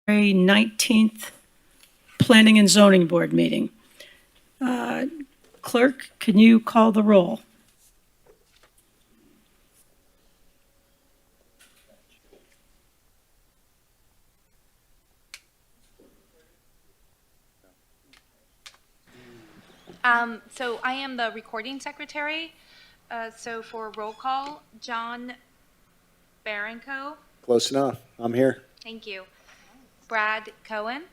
February 19th Planning and Zoning Board meeting. Clerk, can you call the roll? So I am the recording secretary. So for roll call, John Baranco. Close enough. I'm here. Thank you. Brad Cohen.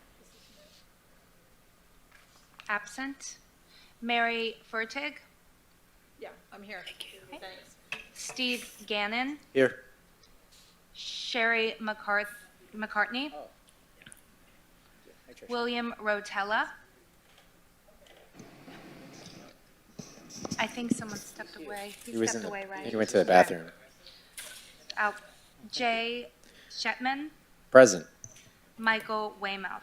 Absent. Mary Fertig. Yeah, I'm here. Okay. Thanks. Steve Gannon. Here. Sherry McCartney. William Rotella. I think someone stepped away. He stepped away, right? He went to the bathroom. Out. Jay Shetman. Present. Michael Weymouth.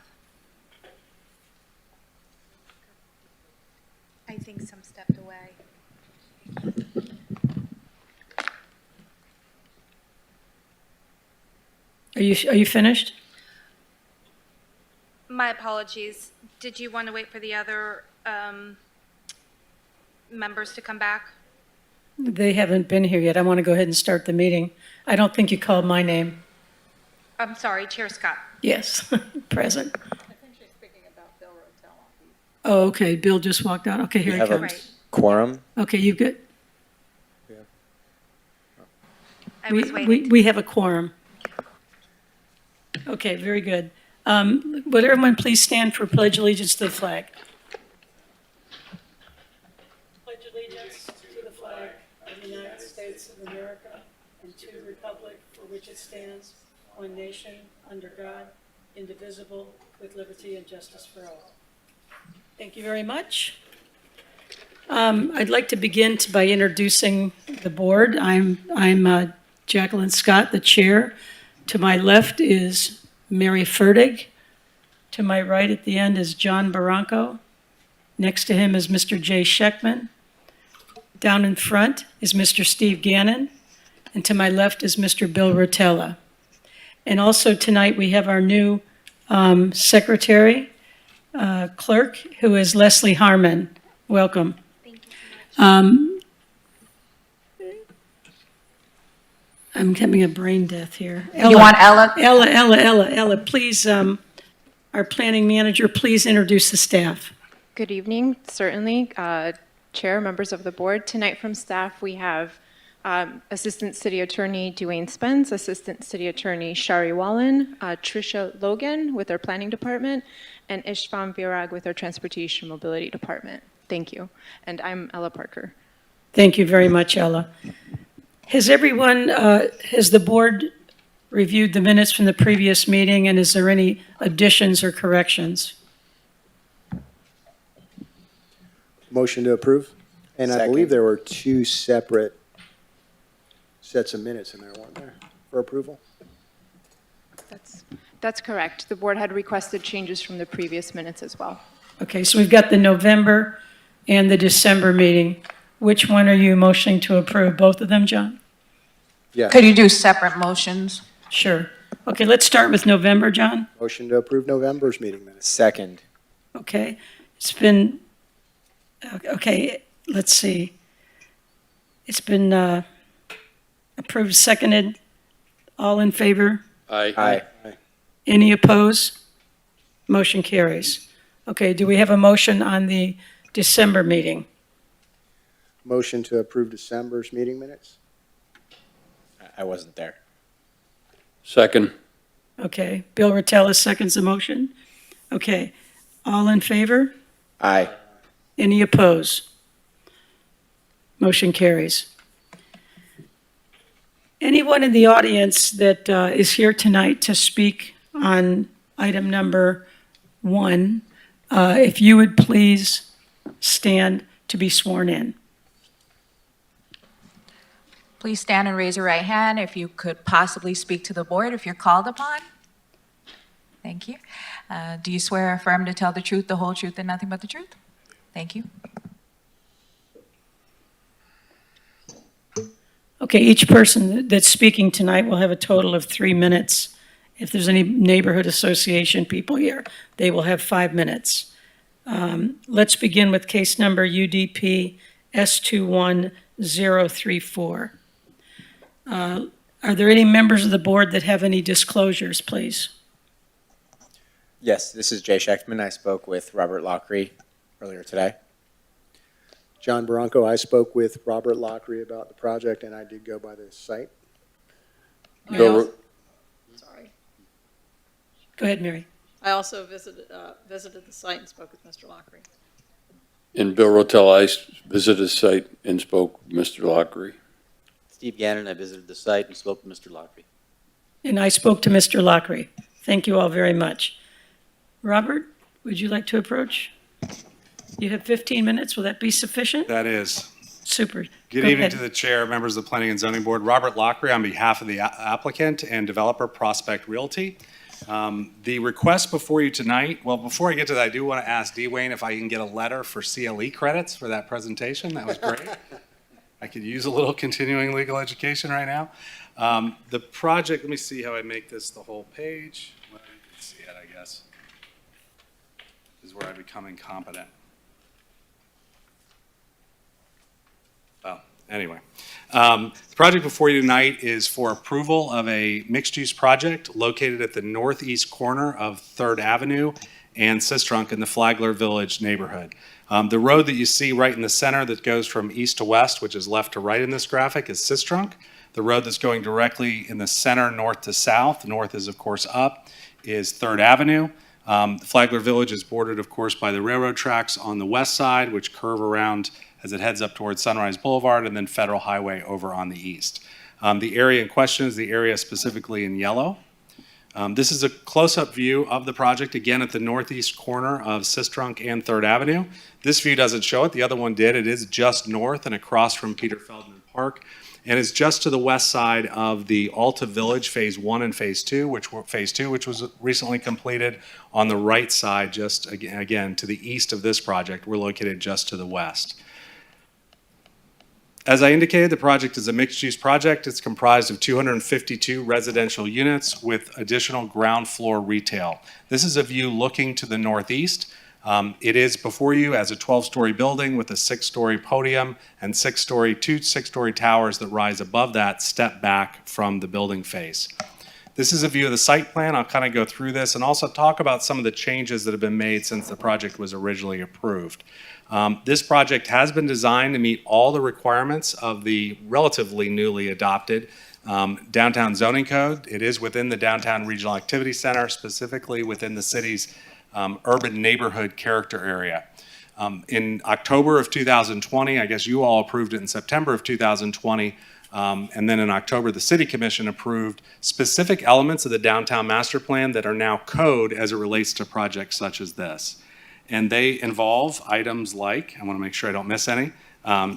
I think some stepped away. Are you finished? My apologies. Did you want to wait for the other members to come back? They haven't been here yet. I want to go ahead and start the meeting. I don't think you called my name. I'm sorry, Chair Scott. Yes, present. I think she's speaking about Bill Rotella. Oh, okay, Bill just walked out. Okay, here We he have a comes. Right. quorum. Okay, you good? I was waiting. We have a quorum. Okay, very good. Would everyone please stand for pledge allegiance to the flag? Pledge allegiance to the flag of the United States of America and to the republic for which it stands, one nation, under God, indivisible, with liberty and justice for all. Thank you very much. I'd like to begin by introducing the board. I'm Jacqueline Scott, the chair. To my left is Mary Fertig. To my right at the end is John Baranco. Next to him is Mr. Jay Sheckman. Down in front is Mr. Steve Gannon. And to my left is Mr. Bill Rotella. And also tonight we have our new secretary, clerk, who is Leslie Harmon. Welcome. Thank you so much. I'm having a brain death here. You want Ella? Ella, please, our planning manager, please introduce the staff. Good evening, certainly. Chair, members of the board. Tonight from staff, we have Assistant City Attorney Dwayne Spence, Assistant City Attorney Shari Wallen, Tricia Logan with our Planning Department, and Ishvan Virag with our Transportation Mobility Department. Thank you. And I'm Ella Parker. Thank you very much, Ella. Has the board reviewed the minutes from the previous meeting, and is there any additions or corrections? Motion to approve. And I Second. believe there were two separate sets of minutes in there, weren't there, for approval? That's correct. The board had requested changes from the previous minutes as well. Okay, so we've got the November and the December meeting. Which one are you motioning to approve? Both of them, John? Yeah. Could you do separate motions? Sure. Okay, let's start with November, John. Motion to approve November's meeting minutes. Second. Okay, it's been, okay, let's see. It's been approved, seconded. All in favor? Aye. Any opposed? Motion carries. Okay, do we have a motion on the December meeting? Motion to approve December's meeting minutes. I wasn't there. Second. Okay, Bill Rotella seconds the motion. Okay, all in favor? Aye. Any opposed? Motion carries. Anyone in the audience that is here tonight to speak on item number 1, if you would please stand to be sworn in. Please stand and raise your right hand if you could possibly speak to the board if you're called upon. Thank you. Do you swear or affirm to tell the truth, the whole truth, and nothing but the truth? Thank you. Okay, each person that's speaking tonight will have a total of 3 minutes, If there's any neighborhood association people here, they will have 5 minutes. Let's begin with case number UDP S21034. Are there any members of the board that have any disclosures, please? Yes, this is Jay Schechtman. I spoke with Robert Lockery earlier today. John Bronco, I spoke with Robert Lockery about the project, and I did go by the site. Bill, Sorry. Go ahead, Mary. I also visited the site and spoke with Mr. Lockery. and Bill Rotel, I visited the site and spoke with Mr. Lockery. Steve Gannon, I visited the site and spoke to Mr. Lockery. And I spoke to Mr. Lockery. Thank you all very much. Robert, would you like to approach? You have 15 minutes. Will that be sufficient? That is. Super. Good Go evening ahead. to the chair, members of the Planning and Zoning Board. Robert Lockery on behalf of the applicant and developer Prospect Realty. The request before you tonight, well, before I get to that, I do want to ask Dwayne if I can get a letter for CLE credits for that presentation. That was great. I could use a little continuing legal education right now. The project, let me see how I make this the whole page. Well, you can see it, I guess. This is where I become incompetent. Oh, anyway. The project before you tonight is for approval of a mixed-use project located at the northeast corner of 3rd Avenue and Sistrunk in the Flagler Village neighborhood. The road that you see right in the center that goes from east to west, which is left to right in this graphic, is Sistrunk. The road that's going directly in the center, north to south, north is of course up, is 3rd Avenue. The Flagler Village is bordered, of course, by the railroad tracks on the west side, which curve around as it heads up towards Sunrise Boulevard, and then Federal Highway over on the east. The area in question is the area specifically in yellow. This is a close-up view of the project, again at the northeast corner of Sistrunk and 3rd Avenue. This view doesn't show it, the other one did. It is just north and across from Peter Feldman Park, and is just to the west side of the Alta Village Phase 1 and Phase 2, which was recently completed. On the right side, just again to the east of this project, we're located just to the west. As I indicated, the project is a mixed-use project. It's comprised of 252 residential units with additional ground floor retail. This is a view looking to the northeast. It is before you as a 12-story building with a 6-story podium and two 6-story towers that rise above that, step back from the building face. This is a view of the site plan. I'll kind of go through this and also talk about some of the changes that have been made since the project was originally approved. This project has been designed to meet all the requirements of the relatively newly adopted downtown zoning code. It is within the Downtown Regional Activity Center, specifically within the city's urban neighborhood character area. In October of 2020, I guess you all approved it in September of 2020, and then in October, the City Commission approved specific elements of the downtown master plan that are now code as it relates to projects such as this. And they involve items like, I want to make sure I don't miss any,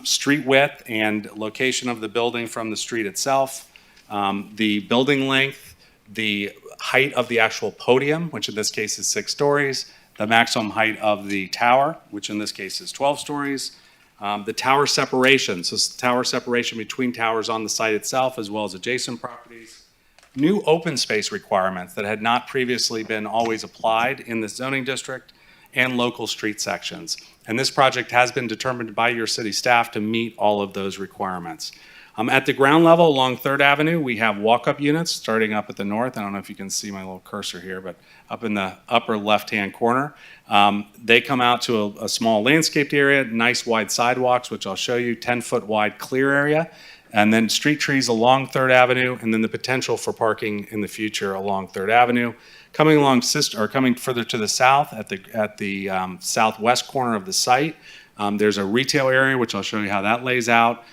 street width and location of the building from the street itself, the building length, the height of the actual podium, which in this case is 6 stories, the maximum height of the tower, which in this case is 12 stories, the tower separation, so tower separation between towers on the site itself as well as adjacent properties, new open space requirements that had not previously been always applied in the zoning district, and local street sections. And this project has been determined by your city staff to meet all of those requirements. At the ground level along 3rd Avenue, we have walk-up units starting up at the north. I don't know if you can see my little cursor here, but up in the upper left-hand corner. They come out to a small landscaped area, nice wide sidewalks, which I'll show you, 10-foot wide clear area, and then street trees along 3rd Avenue, and then the potential for parking in the future along 3rd Avenue. Coming further to the south at the southwest corner of the site, there's a retail area, which I'll show you how that lays out,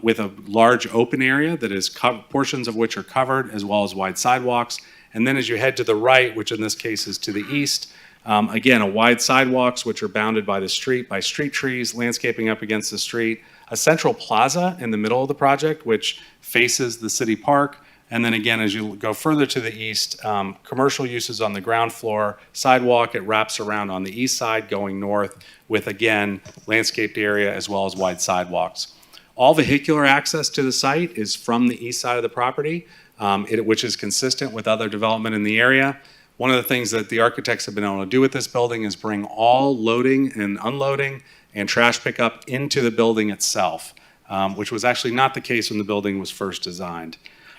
with a large open area that is portions of which are covered, as well as wide sidewalks. And then as you head to the right, which in this case is to the east, again, a wide sidewalks, which are bounded by the street, by street trees, landscaping up against the street, a central plaza in the middle of the project, which faces the city park. And then again, as you go further to the east, commercial uses on the ground floor, sidewalk, it wraps around on the east side going north with, again, landscaped area as well as wide sidewalks. All vehicular access to the site is from the east side of the property. which is consistent with other development in the area. One of the things that the architects have been able to do with this building is bring all loading and unloading and trash pickup into the building itself, which was actually not the case when the building was first designed.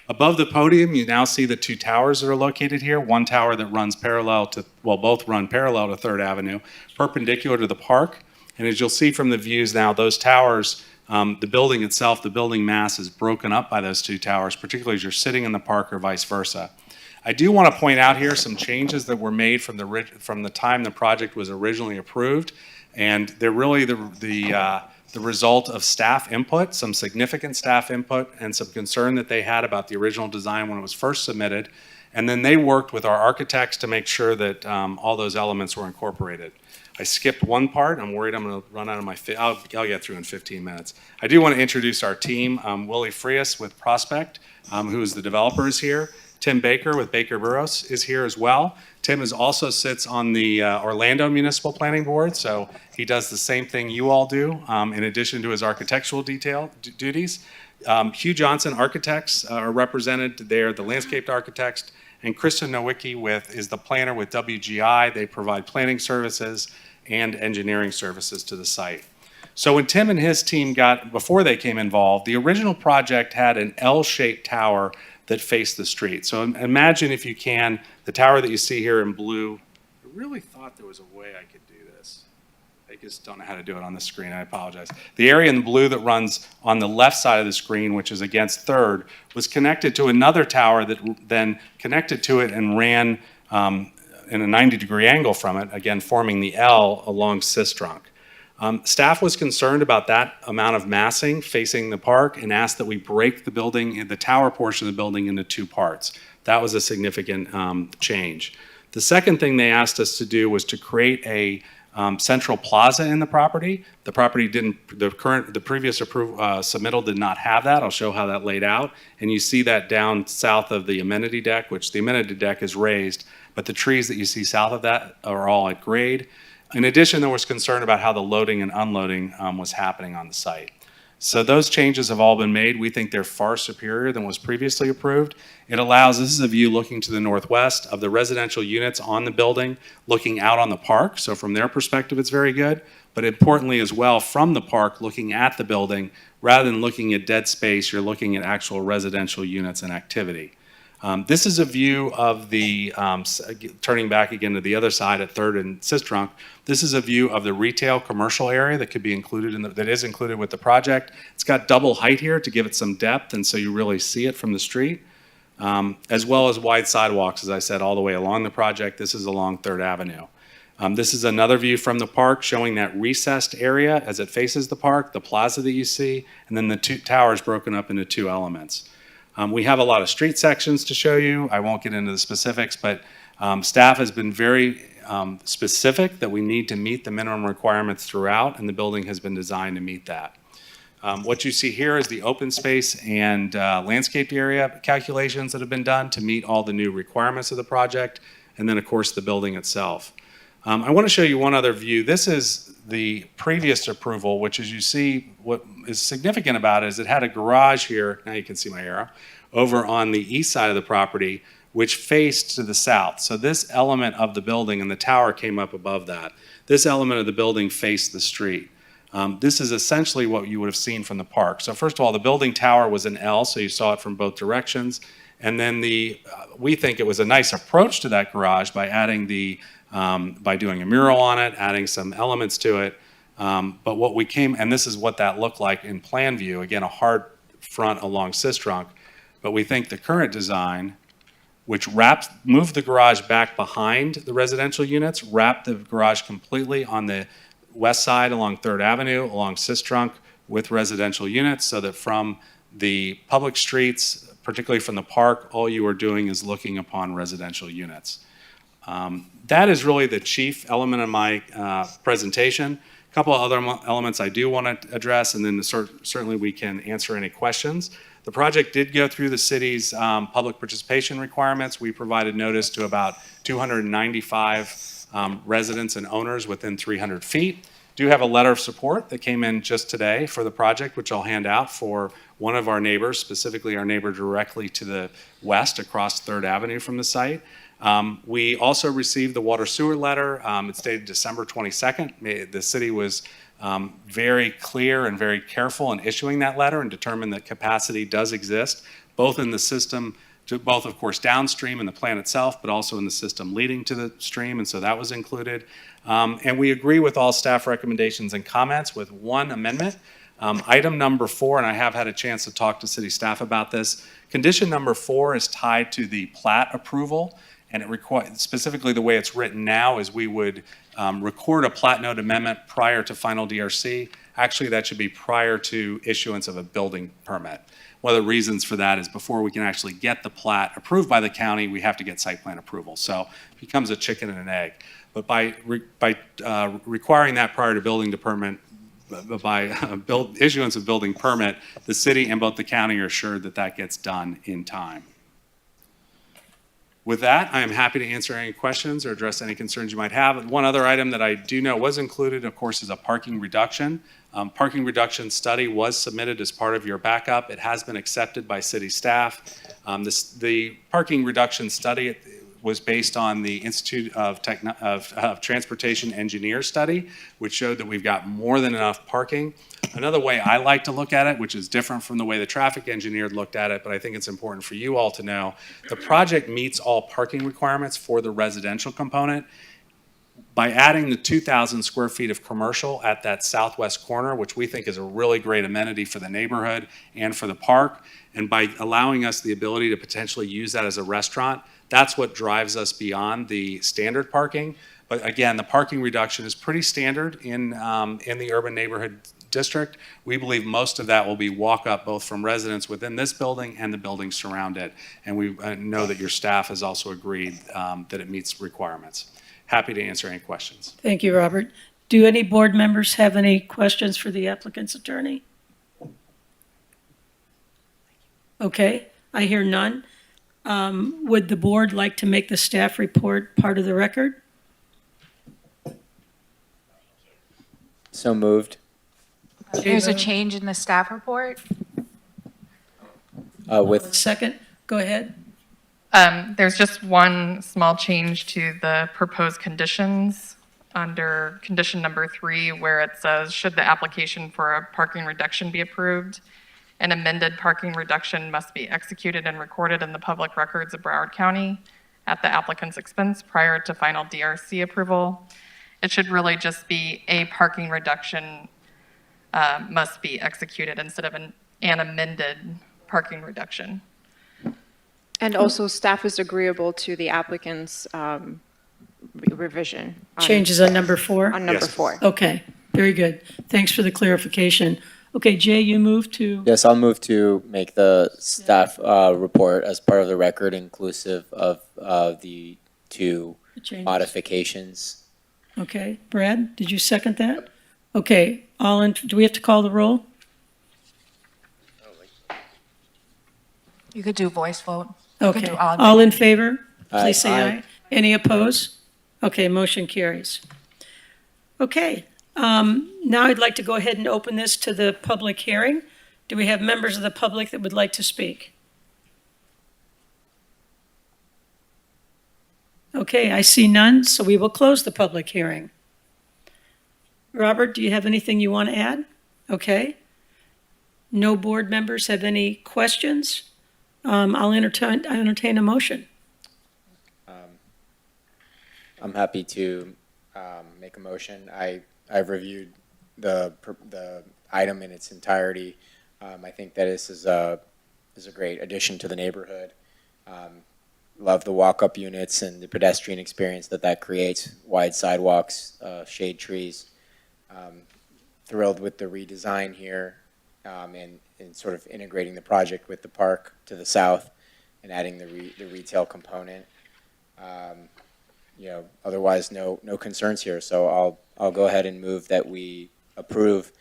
Above the podium, you now see the two towers that are located here. One tower that runs parallel to, well, both run parallel to 3rd Avenue, perpendicular to the park. And as you'll see from the views now, those towers, the building itself, the building mass is broken up by those two towers, particularly as you're sitting in the park or vice versa. I do want to point out here some changes that were made from the time the project was originally approved, and they're really the result of staff input, some significant staff input, and some concern that they had about the original design when it was first submitted, and then they worked with our architects to make sure that all those elements were incorporated. I skipped one part. I'm worried I'm going to run out of my. I'll get through in 15 minutes. I do want to introduce our team. Willie Frias with Prospect, who is the developer, is here. Tim Baker with Baker Burroughs is here as well. Tim also sits on the Orlando Municipal Planning Board, so he does the same thing you all do in addition to his architectural duties. Hugh Johnson Architects are represented there, the landscape architects, and Kristen Nowicki is the planner with WGI. They provide planning services and engineering services to the site. So when Tim and his team before they came involved, the original project had an L-shaped tower that faced the street. So imagine, if you can, the tower that you see here in blue. I really thought there was a way I could do this. I just don't know how to do it on the screen. I apologize. The area in blue that runs on the left side of the screen, which is against 3rd, was connected to another tower that then connected to it and ran in a 90-degree angle from it, again forming the L along Sistrunk. Staff was concerned about that amount of massing facing the park and asked that we break the tower portion of the building into two parts. That was a significant change. The second thing they asked us to do was to create a central plaza in the property. The property the previous submittal did not have that. I'll show how that laid out. And you see that down south of the amenity deck, which the amenity deck is raised, but the trees that you see south of that are all at grade. In addition, there was concern about how the loading and unloading was happening on the site. So those changes have all been made. We think they're far superior than was previously approved. It allows, this is a view looking to the northwest of the residential units on the building, looking out on the park. So from their perspective, it's very good. But importantly as well, from the park, looking at the building, rather than looking at dead space, you're looking at actual residential units and activity. This is a view of the, turning back again to the other side at 3rd and Sistrunk, this is a view of the retail commercial area that could be included that is included with the project. It's got double height here to give it some depth, and so you really see it from the street, as well as wide sidewalks, as I said, all the way along the project. This is along 3rd Avenue. This is another view from the park showing that recessed area as it faces the park, the plaza that you see, and then the two towers broken up into two elements. We have a lot of street sections to show you. I won't get into the specifics, but staff has been very specific that we need to meet the minimum requirements throughout, and the building has been designed to meet that. What you see here is the open space and landscape area calculations that have been done to meet all the new requirements of the project, and then of course the building itself. I want to show you one other view. This is the previous approval, which, as you see, what is significant about it is it had a garage here, now you can see my arrow, over on the east side of the property, which faced to the south. So this element of the building, and the tower came up above that, this element of the building faced the street. This is essentially what you would have seen from the park. So first of all, the building tower was an L, so you saw it from both directions. And then we think it was a nice approach to that garage by adding by doing a mural on it, adding some elements to it. But what we and this is what that looked like in plan view, again, a hard front along Sistrunk. But we think the current design, which moved the garage back behind the residential units, wrapped the garage completely on the west side along 3rd Avenue, along Sistrunk, with residential units, so that from the public streets, particularly from the park, all you are doing is looking upon residential units. That is really the chief element of my presentation. A couple of other elements I do want to address, and then certainly we can answer any questions. The project did go through the city's public participation requirements. We provided notice to about 295 residents and owners within 300 feet. Do have a letter of support that came in just today for the project, which I'll hand out for one of our neighbors, specifically our neighbor directly to the west across 3rd Avenue from the site. We also received the water sewer letter. It's dated December 22nd. The city was very clear and very careful in issuing that letter and determined that capacity does exist, both in the system, both of course downstream in the plant itself, but also in the system leading to the stream, and so that was included. And we agree with all staff recommendations and comments with one amendment. Item number 4, and I have had a chance to talk to city staff about this, condition number 4 is tied to the plat approval, and it requires, specifically the way it's written now is we would record a plat note amendment prior to final DRC. Actually, that should be prior to issuance of a building permit. One of the reasons for that is before we can actually get the plat approved by the county, we have to get site plan approval. So it becomes a chicken and an egg. But by requiring that prior to building permit, issuance of building permit, the city and both the county are assured that that gets done in time. With that, I am happy to answer any questions or address any concerns you might have. One other item that I do know was included, of course, is a parking reduction. Parking reduction study was submitted as part of your backup. It has been accepted by city staff. The parking reduction study was based on the Institute of Transportation Engineer study, which showed that we've got more than enough parking. Another way I like to look at it, which is different from the way the traffic engineer looked at it, but I think it's important for you all to know, the project meets all parking requirements for the residential component. By adding the 2,000 square feet of commercial at that southwest corner, which we think is a really great amenity for the neighborhood and for the park, and by allowing us the ability to potentially use that as a restaurant, that's what drives us beyond the standard parking. But again, the parking reduction is pretty standard in the urban neighborhood district. We believe most of that will be walk up both from residents within this building and the buildings surround it. And we know that your staff has also agreed that it meets requirements. Happy to answer any questions. Thank you, Robert. Do any board members have any questions for the applicant's attorney? Okay, I hear none. Would the board like to make the staff report part of the record? So moved. There's a change in the staff report. With Second, go ahead. There's just one small change to the proposed conditions under condition number 3, where it says, should the application for a parking reduction be approved, an amended parking reduction must be executed and recorded in the public records of Broward County at the applicant's expense prior to final DRC approval. It should really just be a parking reduction must be executed instead of an amended parking reduction. And also, staff is agreeable to the applicant's revision. Changes on number 4? On number Yes. 4. Okay, very good. Thanks for the clarification. Okay, Jay, you move to, Yes, I'll move to make the staff report as part of the record, inclusive of the 2 changes. modifications. Okay, Brad, did you second that? Okay, do we have to call the roll? You could do voice vote. You could Okay, do all. all in favor? Aye. Please say Aye. aye. Any opposed? Okay, motion carries. Okay, now I'd like to go ahead and open this to the public hearing. Do we have members of the public that would like to speak? Okay, I see none, so we will close the public hearing. Robert, do you have anything you want to add? Okay. No board members have any questions? I'll entertain a motion. I'm happy to make a motion. I've reviewed the item in its entirety. I think that this is a great addition to the neighborhood. Love the walk-up units and the pedestrian experience that creates, wide sidewalks, shade trees. Thrilled with the redesign here and sort of integrating the project with the park to the south and adding the retail component. Otherwise no concerns here. So I'll go ahead and move that we approve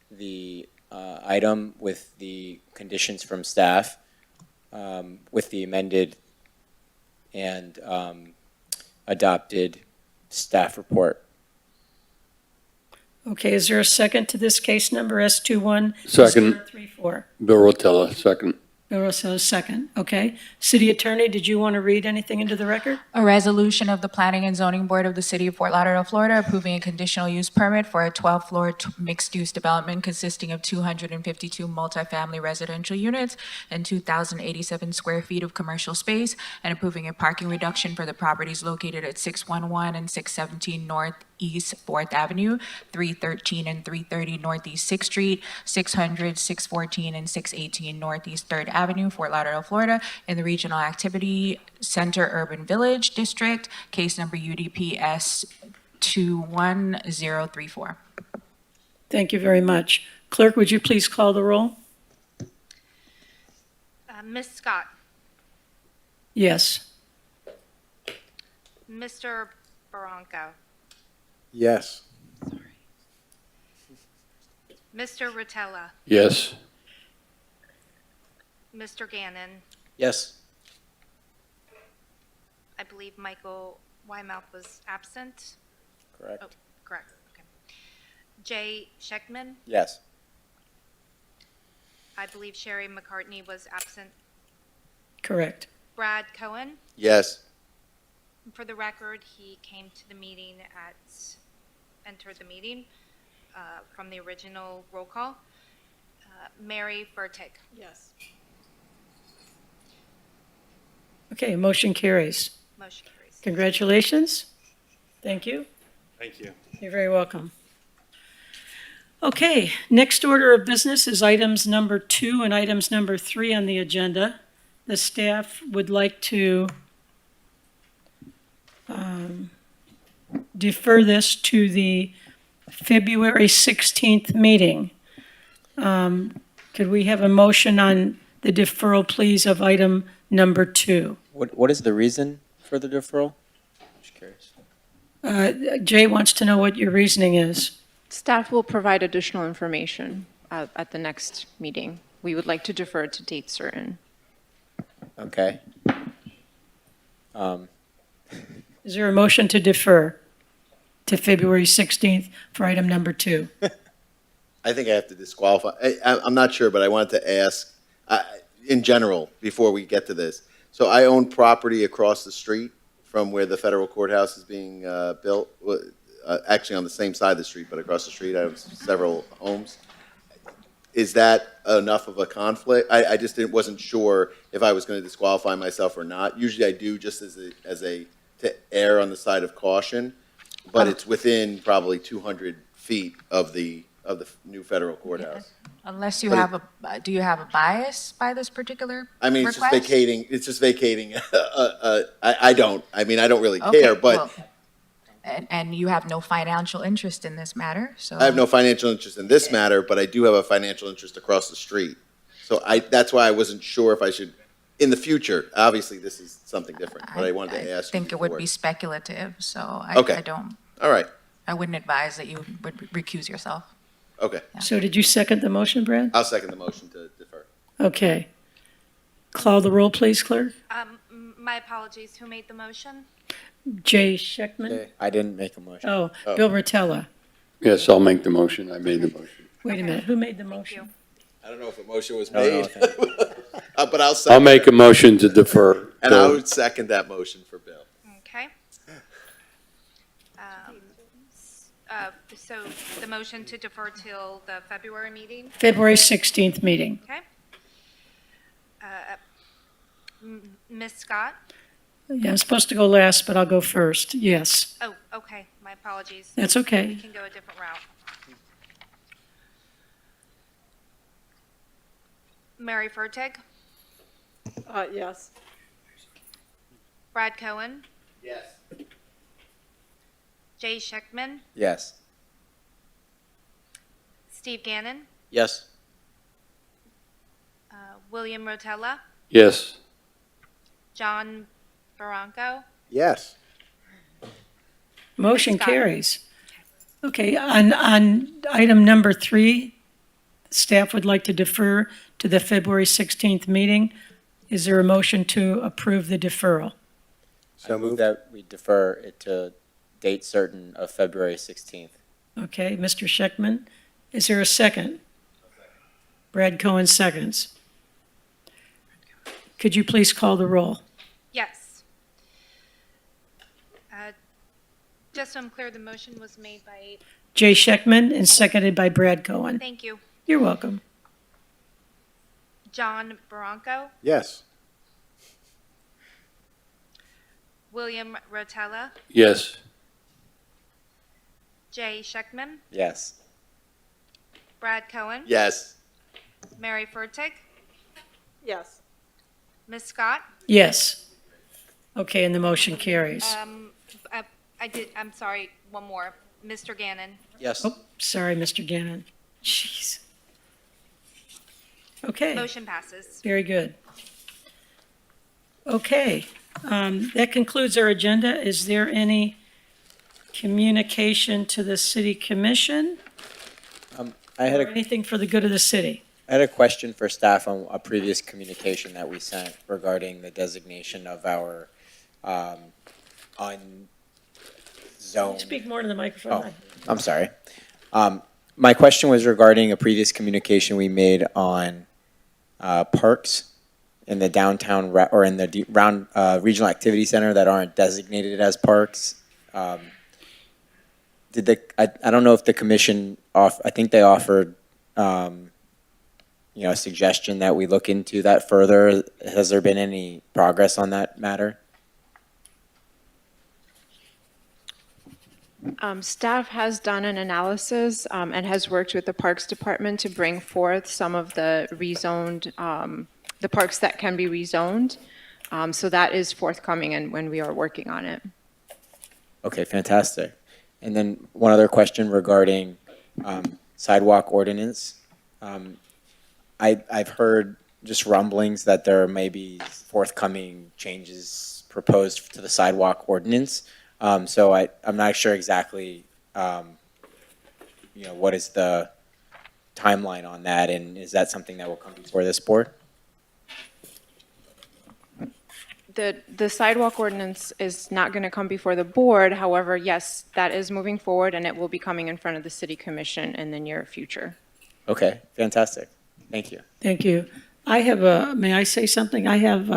the item with the conditions from staff, with the amended and adopted staff report. Okay, is there a second to this case number S21? Second. 034? Bill Rotella, second. Bill Rossello, second. Okay. City Attorney, did you want to read anything into the record? A resolution of the Planning and Zoning Board of the City of Fort Lauderdale, Florida, approving a conditional use permit for a 12-floor mixed-use development consisting of 252 multifamily residential units and 2,087 square feet of commercial space, and approving a parking reduction for the properties located at 611 and 617 Northeast 4th Avenue, 313 and 330 Northeast 6th Street, 600, 614, and 618 Northeast 3rd Avenue, Fort Lauderdale, Florida, in the Regional Activity Center Urban Village District, case number UDPS 21034. Thank you very much. Clerk, would you please call the roll? Ms. Scott, Yes. Mr. Barranco, Yes. Mr. Rotella, Yes. Mr. Gannon, Yes. I believe Michael Wymouth was absent. Correct? Oh, correct, okay. Jay Scheckman, Yes. I believe Sherry McCartney was absent. Correct. Brad Cohen, Yes. for the record, he came to the meeting entered the meeting from the original roll call. Mary Burtick. Yes. Okay, motion carries. Motion carries. Congratulations. Thank you. Thank you. You're very welcome. Okay, next order of business is items number 2 and items number 3 on the agenda. The staff would like to defer this to the February 16th meeting. Could we have a motion on the deferral, please, of item number 2? What is the reason for the deferral? Just curious. Jay wants to know what your reasoning is. Staff will provide additional information at the next meeting. We would like to defer to date certain. Okay. Is there a motion to defer to February 16th for item number 2? I think I have to disqualify. I'm not sure, but I wanted to ask, in general, before we get to this. So I own property across the street from where the federal courthouse is being built, actually on the same side of the street, but across the street I have several homes. Is that enough of a conflict? I just wasn't sure if I was going to disqualify myself or not. Usually I do just to err on the side of caution, but it's within probably 200 feet of the new federal courthouse. Unless you But have do you have a bias by this particular I mean, it's request? just vacating. I don't. I mean, I don't really Okay, care, but well, and you have no financial interest in this matter, so. I have no financial interest in this matter, but I do have a financial interest across the street. So that's why I wasn't sure if I should, in the future, obviously this is something different, but I wanted to ask you I think it would before. be speculative, so Okay. I don't, All right, I wouldn't advise that you would recuse yourself. okay. So did you second the motion, Brad? I'll second the motion to defer. Okay. Call the roll, please, clerk. My apologies, who made the motion? Jay Scheckman? I didn't make a motion. Oh, Bill Rotella. Yes, I'll make the motion. I made the motion. Wait a minute, who made the Thank motion? you. I don't know if a motion was No, made, but I'll I'll second. make a motion to defer. And I would second that motion for Bill. Okay. So the motion to defer till the February meeting, February 16th meeting. okay? Ms. Scott? Yeah, I'm supposed to go last, but I'll go first. Yes, Oh, okay, my apologies. that's We okay. can go a different route. Mary Furtick? Yes. Brad Cohen? Yes. Jay Scheckman? Yes. Steve Gannon? Yes. William Rotella? Yes. John Barranco? Yes. Motion Scott. carries. Okay, on item number 3, staff would like to defer to the February 16th meeting. Is there a motion to approve the deferral? I move that we defer it to date certain of February 16th. Okay, Mr. Scheckman. Is there a second? Brad Cohen seconds. Could you please call the roll? Yes. Just so I'm clear, the motion was made by, Jay Scheckman and seconded by Brad Cohen. thank you, You're welcome. John Barranco, Yes. William Rotella, Yes. Jay Scheckman, Yes. Brad Cohen, Yes. Mary Fertig, Yes. Ms. Scott. Yes. Okay, and the motion carries. I'm sorry, one more. Mr. Gannon. Yes. Oh, sorry, Mr. Gannon. Jeez. Okay. Motion passes. Very good. Okay, that concludes our agenda. Is there any communication to the city commission I had or anything for the good of the city? I had a question for staff on a previous communication that we sent regarding the designation of our unzoned. Speak more to the microphone. Oh, I'm sorry. My question was regarding a previous communication we made on parks in the downtown or in the regional activity center that aren't designated as parks. I don't know if the commission I think they offered a suggestion that we look into that further. Has there been any progress on that matter? Staff has done an analysis and has worked with the Parks Department to bring forth some of the rezoned, the parks that can be rezoned. So that is forthcoming and when we are working on it. Okay, fantastic. And then one other question regarding sidewalk ordinance. I've heard just rumblings that there may be forthcoming changes proposed to the sidewalk ordinance. So I'm not sure exactly, what is the timeline on that, and is that something that will come before this board? The sidewalk ordinance is not going to come before the board. However, yes, that is moving forward and it will be coming in front of the city commission in the near future. Okay, fantastic. Thank you. Thank you. May I say something? I have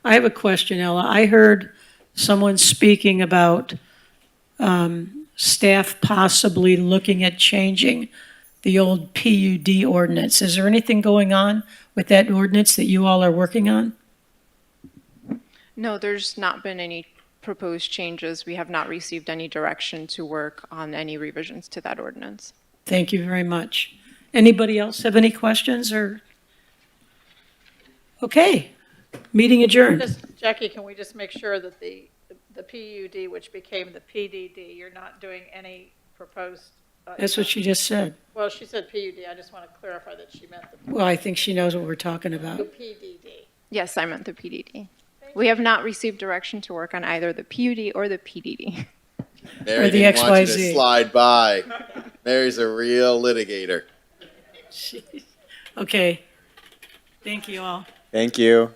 a question, Ella. I heard someone speaking about staff possibly looking at changing the old PUD ordinance. Is there anything going on with that ordinance that you all are working on? No, there's not been any proposed changes. We have not received any direction to work on any revisions to that ordinance. Thank you very much. Anybody else have any questions or? Okay, meeting adjourned. Jackie, can we just make sure that the PUD, which became the PDD, you're not doing any proposed? That's what she just said. Well, she said PUD. I just want to clarify that she meant the Well, I think she knows what we're talking about. PDD. Yes, I meant the PDD. We have not received direction to work on either the PUD or the PDD. Mary Or the didn't want you XYZ. to slide by. Mary's a real litigator. Okay, thank you all. Thank you.